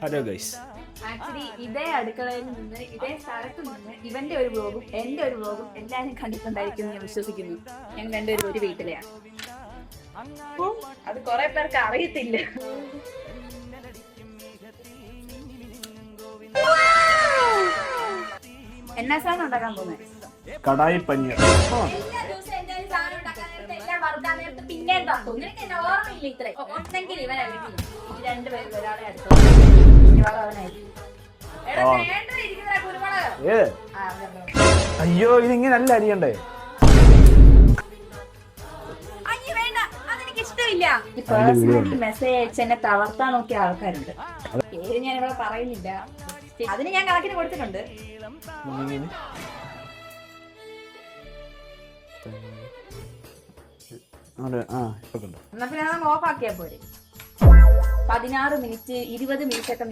Hello guys. Actually ഇതേ അടുക്കളയിൽ നിന്ന് ഇതേ സ്ഥലത്ത് നിന്ന് ഇവന്റെ ഒരു വ്ലോഗും എന്റെ ഒരു വ്ലോഗും എല്ലാവരും കണ്ടിട്ടുണ്ടായിരിക്കും ഞാൻ വിശ്വസിക്കുന്നു. ഞങ്ങൾ രണ്ടുപേരും ഒരു വീട്ടിലെയാണ്. അത് കുറെ പേർക്ക് അറിയത്തില്ല. എന്നാ സാധനം ഉണ്ടാക്കാൻ പോകുന്നത്? കടായി പനീർ. പിന്നെ ഓർമ്മയില്ല ഇത്ര ഒന്നെങ്കിൽ ഇവൻ അല്ലെങ്കിൽ രണ്ടുപേരും ഒരാളെ അടുത്ത് അയ്യോ, ഇതിങ്ങനല്ല അരിയണ്ടേ. മെസ്സേജ് അയച്ച് എന്നെ തളർത്താൻ നോക്കിയ ആൾക്കാരുണ്ട്. പേര് ഞാൻ ഇവിടെ പറയുന്നില്ല. അതിന് ഞാൻ കണക്കിന് കൊടുത്തിട്ടുണ്ട്. എന്നാ പിന്നെ ഓഫ് ആക്കിയാ പോരെ. 16 മിനിറ്റ് 20 മിനിറ്റ് ഒക്കെ